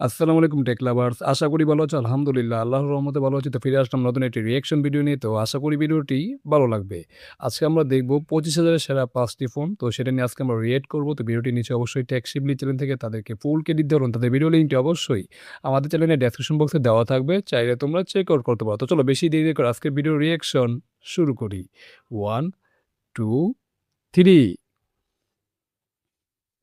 আসসালামু আলাইকুম take lovers. আশা করি ভালো আছো। আলহামদুলিল্লাহ আল্লাহর রহমতে ভালো আছি। তো ফিরে আসলাম নতুন একটি রিঅ্যাকশন ভিডিও নিয়ে। তো আশা করি ভিডিওটি ভালো লাগবে। আজকে আমরা দেখব 25,000 এর সেরা ৫ টি ফোন। তো সেটা নিয়ে আজকে আমরা রিঅ্যাক্ট করব। তো ভিডিওটির নিচে অবশ্যই টেক শিবলি চ্যানেল থেকে তাদেরকে ফুল ক্রেডিট দেওয়া তাদের ভিডিও লিঙ্কটি অবশ্যই আমাদের চ্যানেলের ডেসক্রিপশন বক্সে দেওয়া থাকবে। চাইলে তোমরা চেক আউট করতে পারো। তো চলো বেশি দেরি করে আজকের ভিডিও রিঅ্যাকশন শুরু করি। 1, 2, 3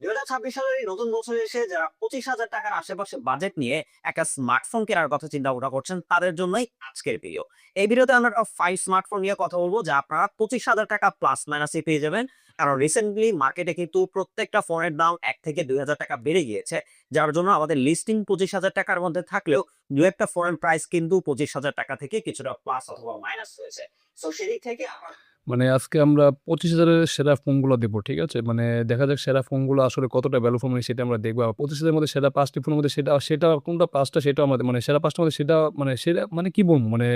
2026 সালের এই নতুন বছরে এসে যারা 25,000 টাকার আশেপাশে বাজেট নিয়ে একটা স্মার্টফোন কেনার কথা চিন্তা ভাবনা করছেন তাদের জন্যই আজকের ভিডিও। এই ভিডিওতে আমরা 5 স্মার্টফোন নিয়ে কথা বলবো যা আপনারা 25,000 টাকা প্লাস মাইনাসে পেয়ে যাবেন। কারণ রিসেন্টলি মার্কেটে কিন্তু প্রত্যেকটা ফোনের দাম 1 থেকে 2,000 টাকা বেড়ে গিয়েছে, যার জন্য আমাদের লিস্টিং 25,000 টাকার মধ্যে থাকলেও দু একটা ফোনের প্রাইস কিন্তু 25,000 টাকা থেকে কিছুটা প্লাস অথবা মাইনাস হয়েছে। সো সেদিক থেকে আমার মানে আজকে আমরা 25,000 এর সেরা ফোনগুলো দেব, ঠিক আছে? মানে দেখা যাক সেরা ফোনগুলো আসলে কতটা ভ্যালু ফর মানি সেটা আমরা দেখব। আর 25,000 এর মধ্যে সেরা ৫ টি ফোনের মধ্যে সেটা সেটা কোনটা ৫ টা সেটাও আমাদের মানে সেরা ৫ টার মধ্যে সেটা মানে সেরা মানে কি বলবো? মানে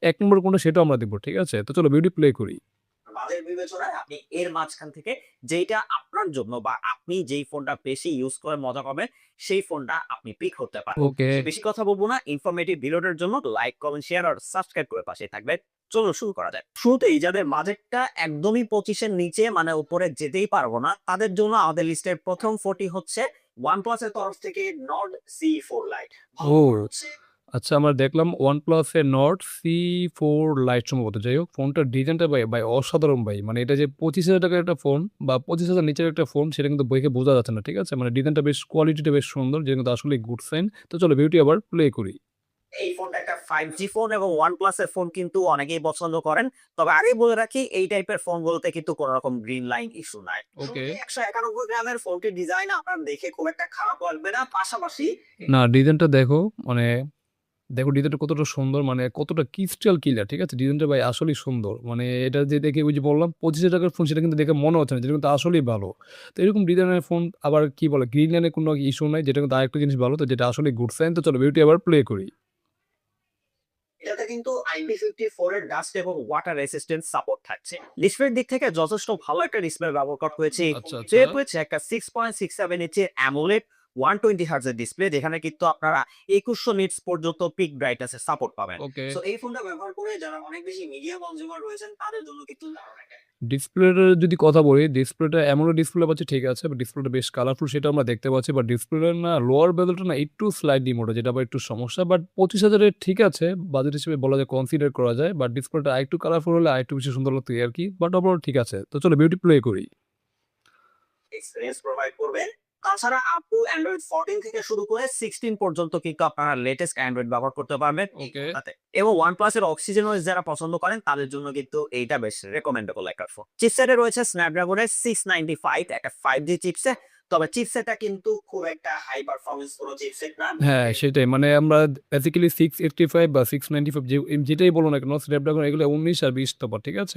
১ নম্বর কোনটা সেটাও আমরা দেখব, ঠিক আছে? তো চলো ভিডিও প্লে করি। বাজেট বিবেচনায় আপনি এর মাঝখান থেকে যেইটা আপনার জন্য বা আপনি যেই ফোনটা বেশি ইউজ করে মজা পাবেন সেই ফোনটা আপনি পিক করতে পারেন। ওকে। বেশি কথা বলবো না, ইনফরমেটিভ ভিডিওটার জন্য লাইক কমেন্ট শেয়ার আর সাবস্ক্রাইব করে পাশে থাকবেন। চলুন শুরু করা যাক। শুরুতেই যাদের বাজেটটা একদমই 25 এর নিচে মানে উপরে যেতেই পারবো না তাদের জন্য আমাদের লিস্টের প্রথম ফোনটি হচ্ছে OnePlus এর তরফ থেকে Nord C4 Lite। ও আচ্ছা, আমরা দেখলাম OnePlus এর Nord C4 Lite সম্ভবত। যাই হোক ফোনটার ডিজাইনটা ভাই অসাধারণ ভাই। মানে এটা যে 25,000 টাকার একটা ফোন বা 25,000 নিচের একটা ফোন সেটা কিন্তু দেখে বোঝা যাচ্ছে না, ঠিক আছে? মানে ডিজাইনটা বেশ কোয়ালিটিটা বেশ সুন্দর যেটা কিন্তু আসলেই গুড সাইন। তো চলো ভিডিওটি আবার প্লে করি। এই ফোনটা একটা 5G ফোন এবং OnePlus এর ফোন কিন্তু অনেকেই পছন্দ করেন। তবে আগেই বলে রাখি এই টাইপের ফোনগুলোতে কিন্তু কোন রকম গ্রিন লাইন ইস্যু নাই। ওকে। 191 গ্রামের ফোনটির ডিজাইন আপনার দেখে খুব একটা খারাপ লাগবে না। পাশাপাশি না ডিজাইনটা দেখো, মানে দেখো ডিজাইনটা কতটা সুন্দর, মানে কতটা ক্রিস্টাল ক্লিয়ার, ঠিক আছে? ডিজাইনটা ভাই আসলেই সুন্দর। মানে এটা যে দেখে ওই যে বললাম 25,000 টাকার ফোন সেটা কিন্তু দেখে মনে হচ্ছে না, যেটা কিন্তু আসলেই ভালো। তো এরকম ডিজাইনের ফোন আবার কি বলে গ্রিন লাইনের কোনো ইস্যু নাই, যেটা কিন্তু আরেকটা জিনিস ভালো, তো যেটা আসলেই গুড সাইন। তো চলো ভিডিওটি আবার প্লে করি। এটাতে কিন্তু IP54 এর ডাস্ট এবং ওয়াটার রেসিস্ট্যান্স সাপোর্ট থাকছে। ডিসপ্লের দিক থেকে যথেষ্ট ভালো একটা ডিসপ্লে ব্যবহার করা হয়েছে। আচ্ছা, আচ্ছা। যেহেতু হচ্ছে একটা 6.67 ইঞ্চির অ্যামোলেড 120 হার্টজ এর ডিসপ্লে যেখানে কিন্তু আপনারা 2100 নিটস পর্যন্ত পিক ব্রাইটনেস এর সাপোর্ট পাবেন। ওকে। সো এই ফোনটা ব্যবহার করে যারা অনেক বেশি মিডিয়া কনজিউমার রয়েছেন তাদের জন্য কিন্তু দারুণ একটা ডিসপ্লের যদি কথা বলি, ডিসপ্লেটা AMOLED ডিসপ্লে পাচ্ছি, ঠিক আছে। বাট ডিসপ্লেটা বেশ কালারফুল সেটা আমরা দেখতে পাচ্ছি। বাট ডিসপ্লের না লোয়ার বেজেলটা না একটু স্লাইটলি মোটা, যেটা আবার একটু সমস্যা। বাট 25,000 এর ঠিক আছে, বাজেট হিসেবে বলা যায় কনসিডার করা যায়। বাট ডিসপ্লেটা আরেকটু কালারফুল হলে আরেকটু বেশি সুন্দর লাগতো এই আরকি। বাট ওভারঅল ঠিক আছে। তো চলো ভিডিওটি প্লে করি। এক্সপেরিয়েন্স প্রোভাইড করবে। তাছাড়া আপ টু অ্যান্ড্রয়েড 14 থেকে শুরু করে 16 পর্যন্ত কিন্তু আপনারা লেটেস্ট অ্যান্ড্রয়েড ব্যবহার করতে পারবেন এই ওকে। ফোনটাতে। এবং OnePlus এর অক্সিজেন ওএস যারা পছন্দ করেন তাদের জন্য কিন্তু এইটা বেশ রেকমেন্ডেবল একটা ফোন। চিপসেটে রয়েছে স্ন্যাপড্রাগনের 695 একটা 5G চিপসেট। তবে চিপসেটটা কিন্তু খুব একটা হাই পারফরম্যান্স কোনো চিপসেট না। হ্যাঁ, সেটাই। মানে আমরা বেসিক্যালি 685 বা 695 যেটাই বলো না কেন স্ন্যাপড্রাগন এগুলো 19 আর 20 তফাৎ, ঠিক আছে?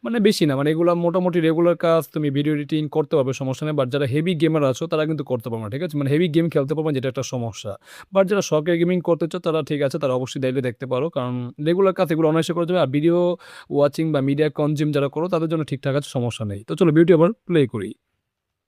মানে বেশি না। মানে এগুলা মোটামুটি রেগুলার কাজ তুমি ভিডিও এডিটিং করতে পারবে, সমস্যা নেই। বাট যারা হেভি গেমার আছো তারা কিন্তু করতে পারবে না, ঠিক আছে? মানে হেভি গেম খেলতে পারবে না, যেটা একটা সমস্যা। বাট যারা শখের গেমিং করতে চাও তারা ঠিক আছে, তারা অবশ্যই চাইলে দেখতে পারো। কারণ রেগুলার কাজ এগুলো অনায়াসে করা যাবে। আর ভিডিও ওয়াচিং বা মিডিয়া কনজিউম যারা করো তাদের জন্য ঠিকঠাক আছে, সমস্যা নেই। তো চলো ভিডিওটি আবার প্লে করি।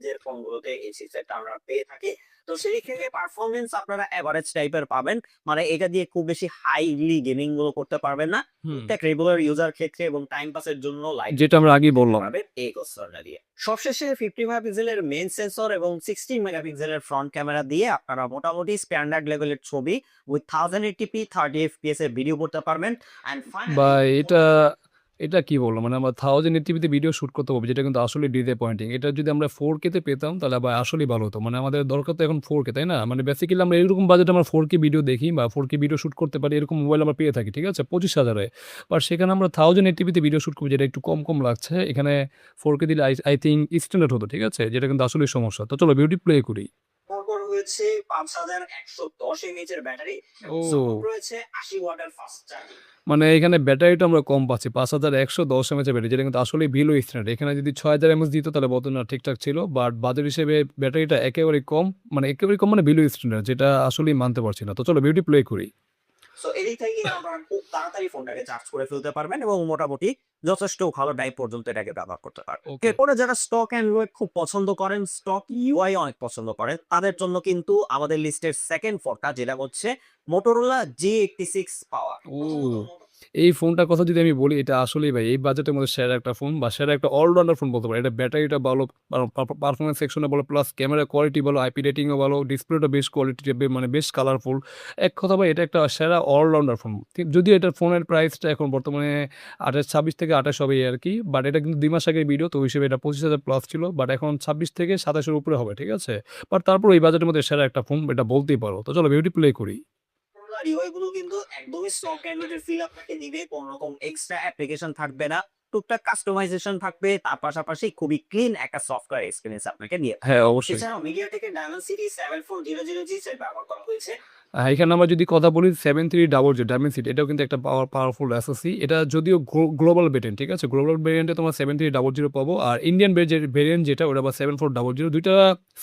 যে ফোনগুলোতে এই চিপসেটটা আমরা পেয়ে থাকি। তো সেই থেকে পারফরম্যান্স আপনারা এভারেজ টাইপের পাবেন। মানে এটা দিয়ে খুব বেশি হাইলি গেমিং গুলো করতে পারবেন না। হুম। টুকটাক রেগুলার ইউজার ক্ষেত্রে এবং টাইম পাসের জন্য লাইট যেটা আমরা আগেই বললাম। পাবেন এই প্রসেসরটা দিয়ে। সবশেষে 50 মেগাপিক্সেলের মেইন সেন্সর এবং 16 মেগাপিক্সেলের ফ্রন্ট ক্যামেরা দিয়ে আপনারা মোটামুটি স্ট্যান্ডার্ড লেভেলের ছবি উইথ 1080p 30 fps এর ভিডিও করতে পারবেন। অ্যান্ড বা ফাইনালি এটা কি বললাম? মানে আমরা 1080p তে ভিডিও শুট করতে পারবো, যেটা কিন্তু আসলেই ডিসঅ্যাপয়েন্টিং। এটা যদি আমরা 4K তে পেতাম তাহলে ভাই আসলেই ভালো হতো। মানে আমাদের দরকার তো এখন 4K, তাই না? মানে বেসিক্যালি আমরা এরকম বাজেটে আমরা 4K ভিডিও দেখি বা 4K ভিডিও শুট করতে পারি এরকম মোবাইল আমরা পেয়ে থাকি, ঠিক আছে? 25,000 এ। বাট সেখানে আমরা 1080p তে ভিডিও শুট করব, যেটা একটু কম লাগছে। এখানে 4K দিলে আই থিংক স্ট্যান্ডার্ড হতো, ঠিক আছে? যেটা কিন্তু আসলেই সমস্যা। তো চলো ভিডিওটি প্লে করি। তারপর রয়েছে 5110 mAh এর ব্যাটারি এবং সাপোর্ট ও! রয়েছে 80 ওয়াটের ফাস্ট চার্জিং। মানে এখানে ব্যাটারিটা আমরা কম পাচ্ছি। ৫,১১০ এমএএইচ এর ব্যাটারি, যেটা কিন্তু আসলেই বিলো স্ট্যান্ডার্ড। এখানে যদি ৬,০০০ এমএএইচ দিত তাহলে বলতো না ঠিকঠাক ছিল। বাট বাজেট হিসেবে ব্যাটারিটা একেবারেই কম। মানে একেবারেই কম মানে বিলো স্ট্যান্ডার্ড, যেটা আসলেই মানতে পারছি না। তো চলো ভিডিওটি প্লে করি। সো এদিক থেকে আপনারা খুব তাড়াতাড়ি ফোনটাকে চার্জ করে ফেলতে পারবেন এবং মোটামুটি যথেষ্ট ভালো টাইপ পর্যন্ত এটাকে ব্যবহার করতে পারবেন। ওকে। এরপরে যারা স্টক অ্যান্ড্রয়েড খুব পছন্দ করেন, স্টক ইউআই অনেক পছন্দ করেন, তাদের জন্য কিন্তু আমাদের লিস্টের সেকেন্ড ফোনটা যেটা হচ্ছে মোটরোলা G86 পাওয়ার। ও! এই ফোনটার কথা যদি আমি বলি, এটা আসলেই ভাই এই বাজেটের মধ্যে সেরা একটা ফোন বা সেরা একটা অলরাউন্ডার ফোন বলতে পারি। এটা ব্যাটারিটা ভালো, পারফরম্যান্স সেকশনে বলো, প্লাস ক্যামেরা কোয়ালিটি বলো, আইপি রেটিংও ভালো, ডিসপ্লেটা বেশ কোয়ালিটি, মানে বেশ কালারফুল। এক কথা ভাই এটা একটা সেরা অলরাউন্ডার ফোন। যদিও এটার ফোনের প্রাইসটা এখন বর্তমানে 26 থেকে 28 হবে এই আরকি। বাট এটা কিন্তু 2 মাস আগের ভিডিও, তো ওই হিসেবে এটা 25,000 প্লাস ছিল। বাট এখন 26 থেকে 27 এর উপরে হবে, ঠিক আছে? বাট তারপরেও এই বাজেটের মধ্যে সেরা একটা ফোন, এটা বলতেই পারো। তো চলো ভিডিওটি প্লে করি। আর ইউআই গুলো কিন্তু একদমই স্টক অ্যান্ড্রয়েডের ফিল আপনাকে দিবে, কোনো রকম এক্সট্রা অ্যাপ্লিকেশন থাকবে না, টুকটাক কাস্টমাইজেশন থাকবে, তার পাশাপাশি খুবই ক্লিন একটা সফটওয়্যার এক্সপিরিয়েন্স আপনাকে দিয়ে হ্যাঁ, অবশ্যই। এছাড়াও MediaTek এর Dimensity 7400 চিপসেট ব্যবহার করা হয়েছে। এখানে আমরা যদি কথা বলি 7300 Dimensity, এটাও কিন্তু একটা পাওয়ারফুল SoC। এটা যদিও গ্লোবাল ভেরিয়েন্ট, ঠিক আছে? গ্লোবাল ভেরিয়েন্টে তোমার 7300 পাবো। আর ইন্ডিয়ান ভেরিয়েন্ট যেটা ওটা আবার 7400, ২ টা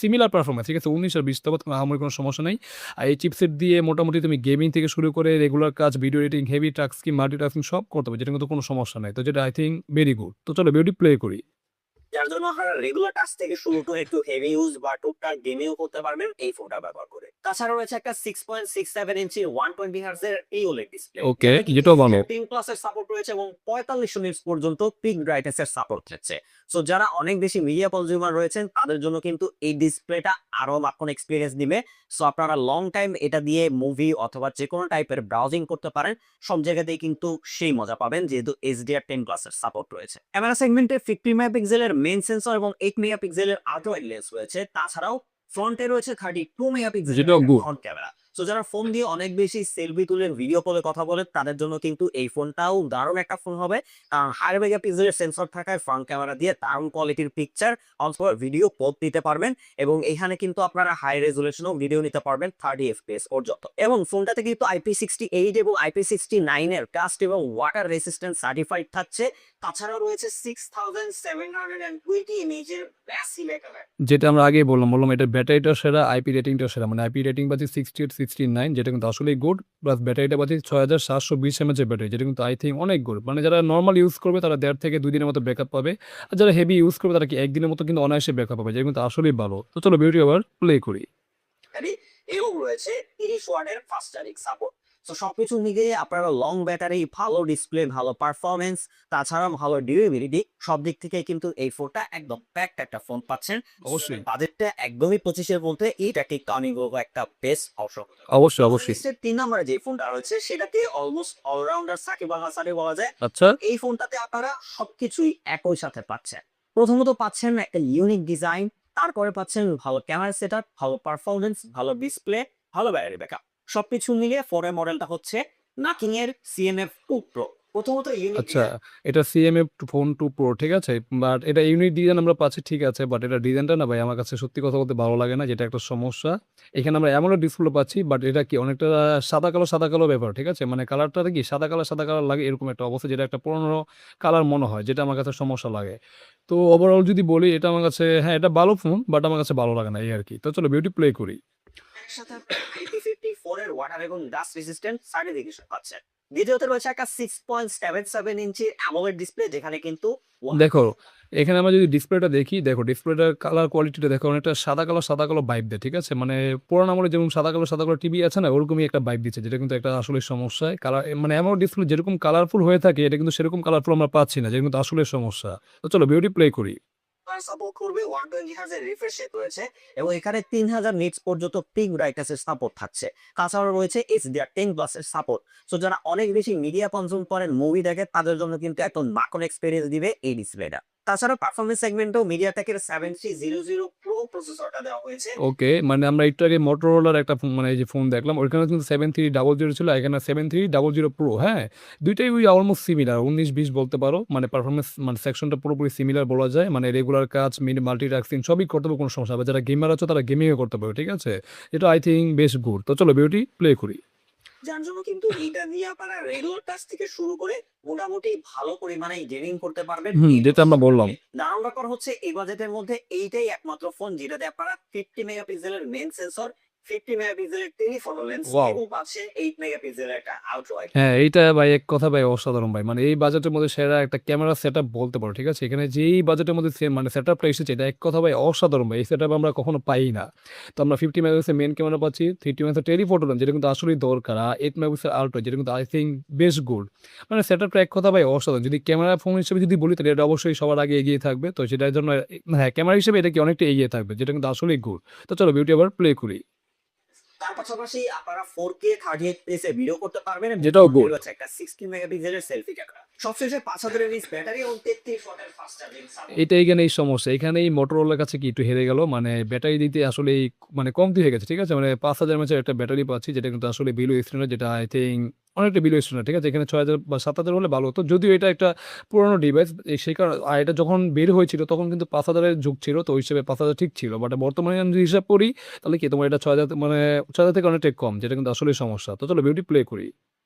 সিমিলার পারফরম্যান্স, ঠিক আছে? ১৯ আর ২০ তবে আহামরি কোনো সমস্যা নাই। আর এই চিপসেট দিয়ে মোটামুটি তুমি গেমিং থেকে শুরু করে রেগুলার কাজ, video editing, heavy tasking, multitasking সব করতে পারবে, যেটা কিন্তু কোনো সমস্যা নাই। তো যেটা আই থিংক ভেরি গুড। তো চলো ভিডিওটি প্লে করি। যার জন্য আপনারা রেগুলার টাস্ক থেকে শুরু করে একটু হেভি ইউজ বা টুকটাক গেমিংও করতে পারবেন এই ফোনটা ব্যবহার করে। তাছাড়া রয়েছে একটা 6.67 ইঞ্চি 120 হার্টজ এর OLED ডিসপ্লে। ওকে, যেটাও ভালো। 10 প্লাসের সাপোর্ট রয়েছে এবং 4500 নিটস পর্যন্ত পিক ব্রাইটনেস এর সাপোর্ট থাকছে। সো যারা অনেক বেশি মিডিয়া কনজিউমার রয়েছেন তাদের জন্য কিন্তু এই ডিসপ্লেটা আরো মাখন এক্সপেরিয়েন্স দিবে। সো আপনারা লং টাইম এটা দিয়ে মুভি অথবা যেকোনো টাইপের ব্রাউজিং করতে পারেন। সব জায়গাতেই কিন্তু সেই মজা পাবেন যেহেতু HDR10 প্লাসের সাপোর্ট রয়েছে। ক্যামেরা সেগমেন্টে 50 মেগাপিক্সেলের মেইন সেন্সর এবং 8 মেগাপিক্সেলের আল্ট্রা ওয়াইড লেন্স রয়েছে। তাছাড়াও ফ্রন্টে রয়েছে 32 মেগাপিক্সেলের যেটাও গুড। Front camera. সো যারা ফোন দিয়ে অনেক বেশি সেলফি তুলে ভিডিও কলে কথা বলে তাদের জন্য কিন্তু এই ফোনটাও দারুণ একটা ফোন হবে। কারণ 8 মেগাপিক্সেলের সেন্সর থাকায় ফ্রন্ট ক্যামেরা দিয়ে দারুণ কোয়ালিটির পিকচার অথবা ভিডিও পোস্ট দিতে পারবেন এবং এখানে কিন্তু আপনারা হাই রেজুলেশনও ভিডিও নিতে পারবেন 30 FPS পর্যন্ত। এবং ফোনটাতে কিন্তু IP68 এবং IP69 এর কাস্ট এবং ওয়াটার রেসিস্ট্যান্ট সার্টিফাইড থাকছে। তাছাড়াও রয়েছে 6720 mAh এর প্যাসিভ ব্যাকআপ। যেটা আমরা আগেই বললাম এটার ব্যাটারিটাও সেরা, আইপি রেটিংটাও সেরা। মানে আইপি রেটিং পাচ্ছি 68, 69, যেটা কিন্তু আসলেই গুড। প্লাস ব্যাটারিটা পাচ্ছি 6720 এমএএইচ এর ব্যাটারি, যেটা কিন্তু আই থিংক অনেক গুড। মানে যারা নরমাল ইউজ করবে তারা 1.5 থেকে 2 দিনের মতো ব্যাকআপ পাবে। আর যারা হেভি ইউজ করবে তারা কি 1 দিনের মতো কিন্তু অনায়াসে ব্যাকআপ পাবে, যেটা কিন্তু আসলেই ভালো। তো চলো ভিডিওটি আবার প্লে করি। এবং রয়েছে 30 ওয়াটের ফাস্ট চার্জিং সাপোর্ট। তো সবকিছু মিলিয়ে আপনারা লং ব্যাটারি, ভালো ডিসপ্লে, ভালো পারফরম্যান্স, তাছাড়া ভালো ডিউরেবিলিটি সব দিক থেকে কিন্তু এই ফোনটা একদম প্যাকড একটা ফোন পাচ্ছেন। অবশ্যই। বাজেটটা একদমই 25 এর মধ্যে এটা ঠিক কাউনিং একটা বেস্ট অপশন। অবশ্যই। লিস্টের 3 নম্বরে যে ফোনটা রয়েছে সেটাকে অলমোস্ট অলরাউন্ডার সাকিব আল হাসানই বলা যায়। আচ্ছা। এই ফোনটাতে আপনারা সবকিছুই একই সাথে পাচ্ছেন। প্রথমত পাচ্ছেন একটা ইউনিক ডিজাইন, তারপরে পাচ্ছেন ভালো ক্যামেরা সেটআপ, ভালো পারফরম্যান্স, ভালো ডিসপ্লে, ভালো ব্যাটারি ব্যাকআপ। সবকিছু মিলিয়ে ফোনের মডেলটা হচ্ছে নাথিং এর CMF2 Pro। প্রথমত ইউনিক আচ্ছা, এটা CMF ফোন 2 Pro, ঠিক আছে? বাট এটা ইউনিক ডিজাইন আমরা পাচ্ছি, ঠিক আছে। বাট এটা ডিজাইনটা না ভাই আমার কাছে সত্যি কথা বলতে ভালো লাগে না, যেটা একটা সমস্যা। এখানে আমরা AMOLED ডিসপ্লে পাচ্ছি, বাট এটা কি অনেকটা সাদা কালো ব্যাপার, ঠিক আছে? মানে কালারটা কি সাদা কালার লাগে এরকম একটা অবস্থা, যেটা একটা পুরনো কালার মনে হয়, যেটা আমার কাছে সমস্যা লাগে। তো ওভারঅল যদি বলি এটা আমার কাছে, হ্যাঁ, এটা ভালো ফোন, বাট আমার কাছে ভালো লাগে না এই আরকি। তো চলো ভিডিওটি প্লে করি। একসাথে IP54 এর ওয়াটার এবং ডাস্ট রেসিস্ট্যান্ট সার্টিফিকেশন পাচ্ছেন। দ্বিতীয়তে রয়েছে একটা 6.77 ইঞ্চি AMOLED ডিসপ্লে যেখানে কিন্তু দেখো, এখানে আমরা যদি ডিসপ্লেটা দেখি, দেখো ডিসপ্লেটার কালার কোয়ালিটিটা দেখো, অনেকটা সাদা কালো ভাইব দেয়, ঠিক আছে? মানে পুরানো আমলে যেমন সাদা কালো টিভি আছে না? ওরকমই একটা ভাইব দিচ্ছে, যেটা কিন্তু একটা আসলে সমস্যা। কালার মানে এমন ডিসপ্লে যেরকম কালারফুল হয়ে থাকে, এটা কিন্তু সেরকম কালারফুল আমরা পাচ্ছি না, যেটা কিন্তু আসলে সমস্যা। তো চলো ভিডিওটি প্লে করি। সাপোর্ট করবে 120 হার্জ এর রিফ্রেশ রেট রয়েছে এবং এখানে 3000 নিটস পর্যন্ত পিক ব্রাইটনেস এর সাপোর্ট থাকছে। তাছাড়াও রয়েছে HDR10 প্লাস এর সাপোর্ট। সো যারা অনেক বেশি মিডিয়া কনজিউম করেন, মুভি দেখে তাদের জন্য কিন্তু একদম মাখন এক্সপেরিয়েন্স দিবে এই ডিসপ্লেটা। তাছাড়া পারফরম্যান্স সেগমেন্টেও MediaTek এর 7300 Pro প্রসেসরটা দেওয়া হয়েছে। ওকে, মানে আমরা একটু আগে Motorolaর একটা ফোন, মানে এই যে ফোন দেখলাম, ওইখানে কিন্তু 7300 ছিল, এখানে 7300 Pro, হ্যাঁ? ২ টাই ওই অলমোস্ট সিমিলার, ১৯-২০ বলতে পারো। মানে পারফরম্যান্স মানে সেকশনটা পুরোপুরি সিমিলার বলা যায়। মানে রেগুলার কাজ, মাল্টিটাস্কিং সবই করতে পারবে, কোনো সমস্যা হবে। যারা গেমার আছো তারা গেমিংও করতে পারবে, ঠিক আছে? এটা আই থিংক বেশ গুড। তো চলো ভিডিওটি প্লে করি। যার জন্য কিন্তু এটা দিয়ে আপনারা রেগুলার টাস্ক থেকে শুরু করে মোটামুটি ভালো পরিমাণে গেমিং করতে পারবেন। যেটা আমরা বললাম। দারুণ ব্যাপার হচ্ছে এই বাজেটের মধ্যে এইটাই একমাত্র ফোন যেটাতে আপনারা 50 মেগাপিক্সেলের মেইন সেন্সর 50 মেগাপিক্সেলের টেলিফটো লেন্স ওয়াও! এবং পাচ্ছেন 8 মেগাপিক্সেলের একটা আল্ট্রা ওয়াইড। হ্যাঁ, এইটা ভাই এক কথা ভাই অসাধারণ ভাই। মানে এই বাজেটের মধ্যে সেরা একটা ক্যামেরা সেটআপ বলতে পারো। ঠিক আছে? এখানে যেই বাজেটের মধ্যে মানে সেটআপটা এসেছে এটা এক কথা ভাই অসাধারণ ভাই। এই সেটআপ আমরা কখনো পাইই না। তো আমরা 50 মেগাপিক্সেল মেইন ক্যামেরা পাচ্ছি, 30 মেগাপিক্সেল টেলিফটো লেন্স যেটা কিন্তু আসলেই দরকার। আর 8 মেগাপিক্সেল আল্ট্রা যেটা কিন্তু আই থিংক বেশ গুড। মানে সেটআপটা এক কথা ভাই অসাধারণ। যদি ক্যামেরা ফোন হিসেবে যদি বলি তাহলে এটা অবশ্যই সবার আগে এগিয়ে থাকবে। তো সেটার জন্য হ্যাঁ, ক্যামেরা হিসেবে এটা কি অনেকটা এগিয়ে থাকবে। যেটা কিন্তু আসলেই গুড। তো চলো ভিডিওটি আবার প্লে করি। তার পাশাপাশি আপনারা 4K 30 এফপিএস এ ভিডিও করতে পারবেন এবং যেটাও ফ্রন্টে গুড। রয়েছে একটা 60 মেগাপিক্সেলের সেলফি ক্যামেরা। সবশেষে 5000 এমএএইচ ব্যাটারি এবং 33 ওয়াটের ফাস্ট চার্জিং সাপোর্ট। এটা এখানেই সমস্যা। এখানেই Motorola কাছে কি একটু হেরে গেল। মানে ব্যাটারি দিতে আসলেই মানে কমতি হয়ে গেছে। ঠিক আছে? মানে ৫,০০০ এমএএইচ এর একটা ব্যাটারি পাচ্ছি যেটা কিন্তু আসলে বিলো স্ট্যান্ডার্ড যেটা আই থিংক অনেকটা বিলো স্ট্যান্ডার্ড। ঠিক আছে? এখানে ৬,০০০ বা ৭,০০০ হলে ভালো হতো। যদিও এটা একটা পুরানো ডিভাইস সেই কারণে আর এটা যখন বের হয়েছিল তখন কিন্তু ৫,০০০ এর যুগ ছিল। তো ওই হিসেবে ৫,০০০ ঠিক ছিল। বাট বর্তমানে আমি যদি হিসাব করি তাহলে কি তোমার এটা ৬,০০০ মানে ৬,০০০ থেকে অনেকটাই কম। যেটা কিন্তু আসলেই সমস্যা। তো চলো ভিডিওটি প্লে করি।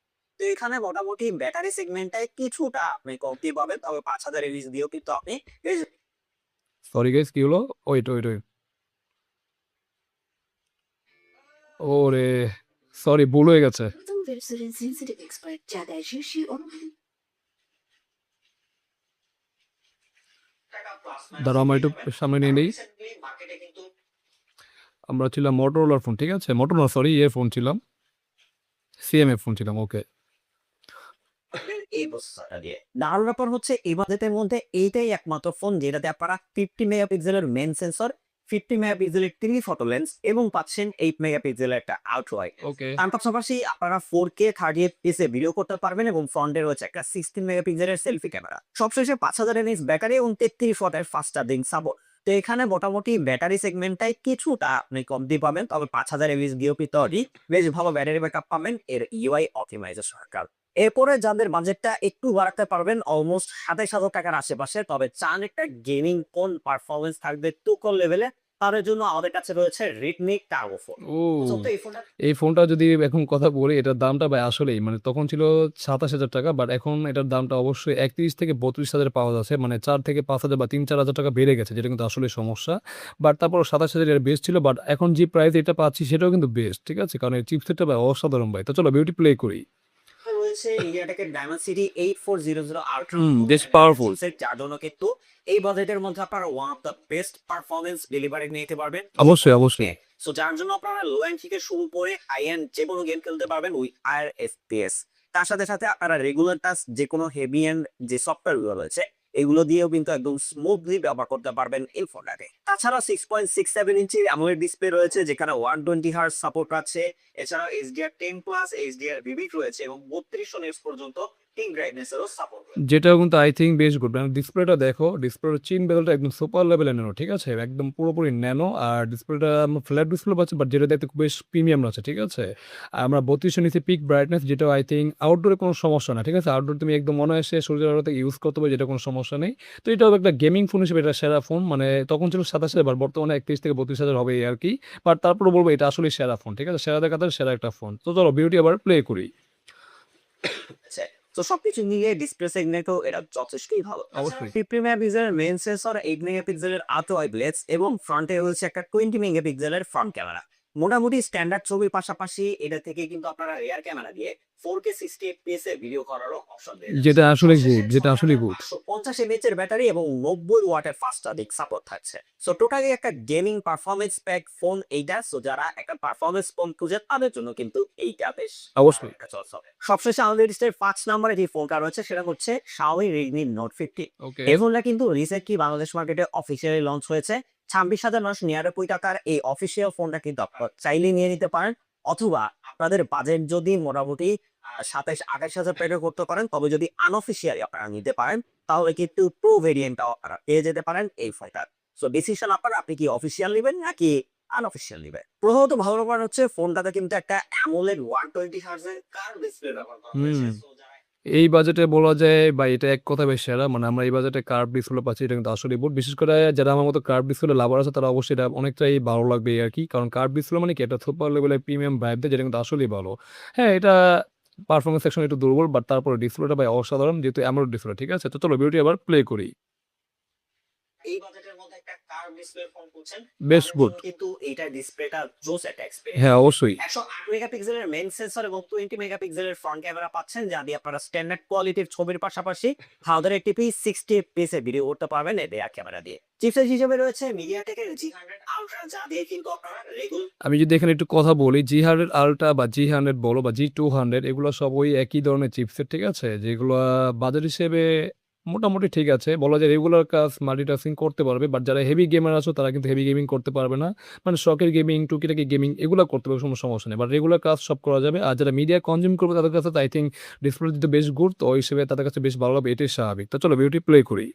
তো এখানে মোটামুটি ব্যাটারি সেগমেন্টটায় কিছুটা আপনি কমতি পাবেন। তবে 5000 এমএএইচ দিয়েও কিন্তু আপনি বেশ সরি গাইস কি হলো? ওয়েট। ওরে! সরি ভুল হয়ে গেছে। Versuchen sensitive expert যাদের শীর্ষে অনুভূতি টাকা প্লাস দাঁড়াও মাইনাস আমার একটু পেয়ে যাবেন। সামনে নিয়ে কারণ নেই। রিসেন্টলি মার্কেটে কিন্তু আমরা ছিলাম Motorola ফোন, ঠিক আছে? Motorola সরি ইয়ে ফোন ছিলাম। CMF ফোন ছিলাম, ওকে। এই প্রসেসরটা দিয়ে। দারুণ ব্যাপার হচ্ছে এই বাজেটের মধ্যে এইটাই একমাত্র ফোন যেটাতে আপনারা 50 মেগাপিক্সেলের মেইন সেন্সর, 50 মেগাপিক্সেলের টেলিফটো লেন্স এবং পাচ্ছেন 8 মেগাপিক্সেলের একটা আল্ট্রা ওয়াইড। ওকে। তার পাশাপাশি আপনারা 4K 30 এফপিএস এ ভিডিও করতে পারবেন এবং ফ্রন্টে রয়েছে একটা 16 মেগাপিক্সেলের সেলফি ক্যামেরা। সবশেষে 5000 এমএএইচ ব্যাটারি এবং 33 ওয়াটের ফাস্ট চার্জিং সাপোর্ট। তো এখানে মোটামুটি ব্যাটারি সেগমেন্টটাই কিছুটা আপনি কমতি পাবেন। তবে 5000 এমএএইচ ডিওপি তৈরি বেশ ভালো ব্যাটারি ব্যাকআপ পাবেন এর ইউআই অপটিমাইজেশন কারণে। এরপরে যাদের বাজেটটা একটু বাড়াতে পারবেন অলমোস্ট ২৭,০০০ টাকার আশেপাশে, তবে চান একটা গেমিং ফোন পারফরমেন্স থাকবে তুকল লেভেলে, তাদের জন্য আমাদের কাছে রয়েছে Redmi Turbo 4। ও! সত্যি এই ফোনটা এই ফোনটা যদি এখন কথা বলি এটার দামটা ভাই আসলেই মানে তখন ছিল ৳২৭,০০০ বাট এখন এটার দামটা অবশ্যই ৩১ থেকে ৩২,০০০ পাওয়া যাচ্ছে। মানে ৪ থেকে ৫,০০০ বা ৩-৪,০০০ টাকা বেড়ে গেছে যেটা কিন্তু আসলেই সমস্যা। বাট তারপরও ২৭,০০০ এর বেস্ট ছিল বাট এখন যে প্রাইস এটা পাচ্ছি সেটাও কিন্তু বেস্ট। ঠিক আছে? কারণ এর চিপসেটটা ভাই অসাধারণ ভাই। তো চলো ভিডিওটি প্লে করি। রয়েছে MediaTek Dimensity 8400 Ultra বেশ পাওয়ারফুল। চিপসেট, যার জন্য কিন্তু এই বাজেটের মধ্যে আপনারা one of the best performance delivery নিতে পারবেন অবশ্যই। সো যার জন্য আপনারা লো এন্ড থেকে শুরু করে হাই এন্ড যে কোনো গেম খেলতে পারবেন উইথ হায়ার এফপিএস। তার সাথে সাথে আপনারা রেগুলার টাস্ক যে কোনো হেভি এন্ড যে সফটওয়্যার গুলো রয়েছে এগুলো দিয়েও কিন্তু একদম স্মুথলি ব্যবহার করতে পারবেন এই ফোনটাকে। তাছাড়া 6.67 ইঞ্চির অ্যামোলেড ডিসপ্লে রয়েছে যেখানে 120 হার্জ সাপোর্ট আছে। এছাড়াও HDR10 প্লাস HDR ভিভিক রয়েছে এবং 3200 নিটস পর্যন্ত পিং ব্রাইটনেস এরও সাপোর্ট রয়েছে। যেটাও কিন্তু আই থিংক বেশ গুড। মানে ডিসপ্লেটা দেখো, ডিসপ্লের চিন বেজেলটা একদম সুপার লেভেলের ন্যানো, ঠিক আছে? একদম পুরোপুরি ন্যানো আর ডিসপ্লেটা আমরা ফ্ল্যাট ডিসপ্লে পাচ্ছি বাট যেটা দেখতে খুব বেশ প্রিমিয়াম লাগছে, ঠিক আছে? আর আমরা ৩২০০ নিচে পিক ব্রাইটনেস যেটাও আই থিংক আউটডোরে কোনো সমস্যা না, ঠিক আছে? আউটডোর তুমি একদম অনায়াসে সূর্যের আলোতে ইউজ করতে পারবে যেটা কোনো সমস্যা নেই। তো এটাও একটা গেমিং ফোন হিসেবে এটা সেরা ফোন। মানে তখন ছিল ২৭,০০০ বাট বর্তমানে ৩১ থেকে ৩২,০০০ হবে এই আরকি। বাট তারপরেও বলব এটা আসলেই সেরা ফোন, ঠিক আছে? সেরাদের কাতারে সেরা একটা ফোন। তো চলো ভিডিওটি আবার প্লে করি। আছে। তো সবকিছু মিলিয়ে ডিসপ্লে সেগমেন্টও এটা যথেষ্টই ভালো। অবশ্যই। 50 মেগাপিক্সেলের মেইন সেন্সর, 8 মেগাপিক্সেলের আল্ট্রা ওয়াইড লেন্স এবং ফ্রন্টে রয়েছে একটা 20 মেগাপিক্সেলের ফ্রন্ট ক্যামেরা। মোটামুটি স্ট্যান্ডার্ড ছবির পাশাপাশি এটা থেকে কিন্তু আপনারা রিয়ার ক্যামেরা দিয়ে 4K 60 এফপিএস এ ভিডিও করারও অপশন পেয়ে যেটা যাচ্ছেন। আসলে সবশেষে গুড, যেটা আসলেই গুড। 6550 এমএএইচ এর ব্যাটারি এবং 90 ওয়াটের ফাস্ট চার্জিং সাপোর্ট থাকছে। সো টোটালি একটা গেমিং পারফরম্যান্স প্যাক ফোন এইটা। সো যারা একটা পারফরম্যান্স ফোন খুঁজে তাদের জন্য কিন্তু এইটা বেশ অবশ্যই। একটা চয়েস হবে। সবশেষে আমাদের লিস্টের ৫ নম্বরে যে ফোনটা রয়েছে সেটা হচ্ছে Xiaomi Redmi Note 50। ওকে। এই ফোনটা কিন্তু রিসেন্টলি বাংলাদেশ মার্কেটে অফিসিয়ালি লঞ্চ হয়েছে। ২৬,৯৯৯ টাকার এই অফিসিয়াল ফোনটা কিন্তু আপনারা চাইলে নিয়ে নিতে পারেন, অথবা আপনাদের বাজেট যদি মোটামুটি ২৭-২৮,০০০ পেটে করতে পারেন, তবে যদি আনঅফিসিয়ালি আপনারা নিতে পারেন তাহলে কিন্তু প্রো ভেরিয়েন্টটাও আপনারা পেয়ে যেতে পারেন এই ফোনটা। সো ডিসিশন আপনার, আপনি কি অফিসিয়াল নিবেন নাকি আনঅফিসিয়াল নিবেন। প্রথমত ভালো ব্যাপার হচ্ছে ফোনটাতে কিন্তু একটা অ্যামোলেড 120 হার্জের কার্ভ ডিসপ্লে ব্যবহার করা হয়েছে। হুম। সো যারা এই বাজেটে বলা যায় বা এটা এক কথায় বেশ সেরা। মানে আমরা এই বাজেটে কার্ভ ডিসপ্লে পাচ্ছি এটা কিন্তু আসলেই গুড। বিশেষ করে যারা আমার মতো কার্ভ ডিসপ্লে লাভার আছে তারা অবশ্যই এটা অনেকটাই ভালো লাগবে এই আরকি। কারণ কার্ভ ডিসপ্লে মানে কি একটা সুপার লেভেলের প্রিমিয়াম ভাইব দেয় যেটা কিন্তু আসলেই ভালো। হ্যাঁ, এটা পারফরম্যান্স সেকশন একটু দুর্বল বাট তারপরে ডিসপ্লেটা ভাই অসাধারণ যেহেতু অ্যামোলেড ডিসপ্লে, ঠিক আছে? তো চলো ভিডিওটি আবার প্লে করি। এই বাজেটের মধ্যে একটা কার কার্ভ ডিসপ্লে ফোন করছেন বেশ তাদের গুড। জন্য কিন্তু এইটার ডিসপ্লেটা জোস একটা এক্সপেরিয়েন্স। হ্যাঁ, অবশ্যই। 108 মেগাপিক্সেলের মেইন সেন্সর এবং 20 মেগাপিক্সেলের ফ্রন্ট ক্যামেরা পাচ্ছেন, যা দিয়ে আপনারা স্ট্যান্ডার্ড কোয়ালিটির ছবির পাশাপাশি হাজার এইচডি 60 এফপিএস এর ভিডিও করতে পারবেন এই রিয়ার ক্যামেরা দিয়ে। চিপসেট হিসেবে রয়েছে মিডিয়াটেকের G100 আলট্রা, যা দিয়ে কিন্তু আপনারা রেগুলার আমি যদি এখানে একটু কথা বলি, G100 আল্ট্রা বা G100 বলো বা G200 এগুলো সব ওই একই ধরনের চিপসেট, ঠিক আছে? যেগুলা বাজেট হিসেবে মোটামুটি ঠিক আছে। বলা যায় রেগুলার কাজ মাল্টিটাস্কিং করতে পারবে। বাট যারা হেভি গেমার আছো তারা কিন্তু হেভি গেমিং করতে পারবে না। মানে শখের গেমিং, টুকিটাকি গেমিং এগুলা করতে পারবে, কোনো সমস্যা নেই। বাট রেগুলার কাজ সব করা যাবে। আর যারা মিডিয়া কনজিউম করবে তাদের কাছে তো আই থিংক ডিসপ্লে দিতে বেশ গুড। তো ওই হিসেবে তাদের কাছে বেশ ভালো লাগবে, এটাই স্বাভাবিক। তো চলো ভিডিওটি প্লে করি।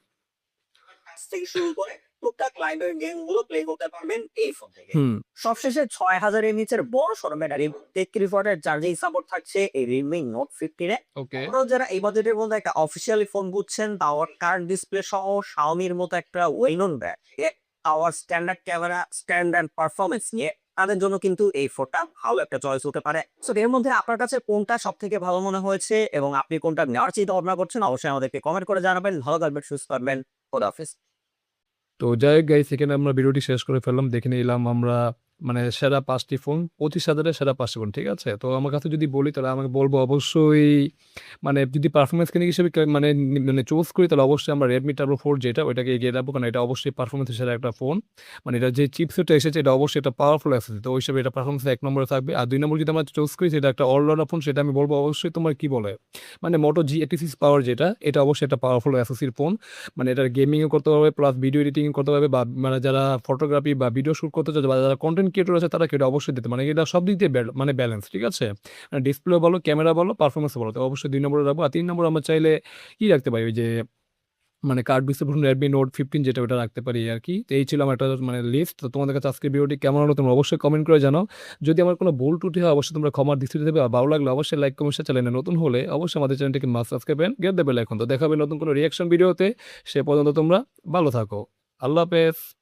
কাজ থেকে শুরু করে টুকটাক লাইব্রেরি গেমগুলো প্লে করতে পারবেন এই ফোন থেকে। হুম, সবশেষে 6000 এমএএইচ এর বড় সড়ো ব্যাটারি, 33 ওয়াটের চার্জিং সাপোর্ট থাকছে এই Realme Note 15 এ। ওকে। আপনারা যারা এই বাজেটের মধ্যে একটা অফিসিয়ালি ফোন বুঝছেন, তাও কার্ভ ডিসপ্লে সহ Xiaomi-র মতো একটা well known brand, hour standard camera, standard performance নিয়ে তাদের জন্য কিন্তু এই ফোনটা ভালো একটা চয়েস হতে পারে। সো এর মধ্যে আপনার কাছে কোনটা সবথেকে ভালো মনে হয়েছে এবং আপনি কোনটা নেওয়ার চিন্তা ভাবনা করছেন, অবশ্যই আমাদেরকে কমেন্ট করে জানাবেন। ভালো থাকবেন, সুস্থ থাকবেন। খোদা হাফেজ। তো যাই হোক গাইস, এখানে আমরা ভিডিওটি শেষ করে ফেললাম। দেখে নিলাম আমরা মানে সেরা ৫ টি ফোন, ২৫,০০০ এর সেরা ৫ টি ফোন, ঠিক আছে? তো আমার কাছে যদি বলি তাহলে আমাকে বলব অবশ্যই মানে যদি পারফরম্যান্স ক্লিনিক হিসেবে মানে চুজ করি তাহলে অবশ্যই আমরা Redmi Turbo 4 যেটা ওইটাকে এগিয়ে রাখবো। কারণ এটা অবশ্যই পারফরম্যান্সের সেরা একটা ফোন। মানে এটা যে চিপসেটটা এসেছে এটা অবশ্যই একটা পাওয়ারফুল অ্যাক্সেসরি। তো ওই হিসেবে এটা পারফরম্যান্স ১ নম্বরে থাকবে। আর ২ নম্বর যদি আমরা চুজ করি সেটা একটা অলরাউন্ডার ফোন, সেটা আমি বলব অবশ্যই তোমার কি বলে মানে Moto G86 পাওয়ার যেটা, এটা অবশ্যই একটা পাওয়ারফুল অ্যাক্সেসরির ফোন। মানে এটার গেমিংও করতে পারবে প্লাস ভিডিও এডিটিং করতে পারবে বা মানে যারা ফটোগ্রাফি বা ভিডিও শুট করতে চায় বা যারা কনটেন্ট ক্রিয়েটর আছে তারা এটা অবশ্যই দিতে মানে এটা সব দিক দিয়ে মানে ব্যালেন্স, ঠিক আছে? ডিসপ্লে বলো, ক্যামেরা বলো, পারফরম্যান্স বলো। তো অবশ্যই ২ নম্বরে রাখবো। আর ৩ নম্বরে আমরা চাইলে কি রাখতে পারি ওই যে মানে card display phone Redmi Note 15 যেটা ওটা রাখতে পারি আরকি। তো এই ছিল আমার একটা মানে লিস্ট। তো তোমাদের কাছে আজকের ভিডিওটি কেমন হলো তোমরা অবশ্যই কমেন্ট করে জানাও। যদি আমার কোনো ভুল ত্রুটি হয় অবশ্যই তোমরা ক্ষমার দৃষ্টিতে দেবে। আর ভালো লাগলে অবশ্যই লাইক, কমেন্ট, শেয়ার, চ্যানেলে নতুন হলে অবশ্যই আমাদের চ্যানেলটিকে must subscribe and get the bell icon. তো দেখা হবে নতুন কোনো রিঅ্যাকশন ভিডিওতে। সে পর্যন্ত তোমরা ভালো থাকো। আল্লাহ হাফেজ।